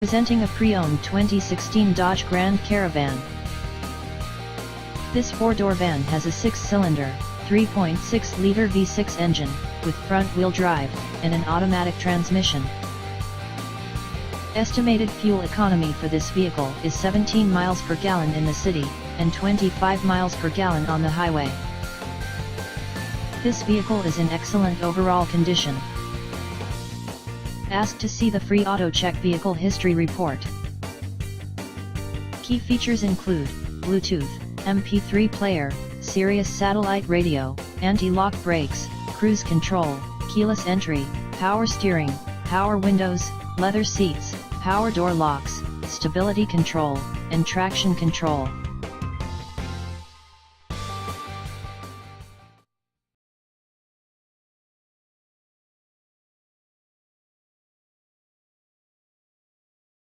Presenting a pre-owned 2016 Dodge Grand Caravan. This four-door van has a six-cylinder, 3.6-liter V6 engine, with front-wheel drive, and an automatic transmission. Estimated fuel economy for this vehicle is 17 miles per gallon in the city, and 25 miles per gallon on the highway. This vehicle is in excellent overall condition. Ask to see the free AutoCheck Vehicle History Report. Key features include Bluetooth, MP3 player, Sirius satellite radio, anti-lock brakes, cruise control, keyless entry, power steering, power windows, leather seats, power door locks, stability control, and traction control.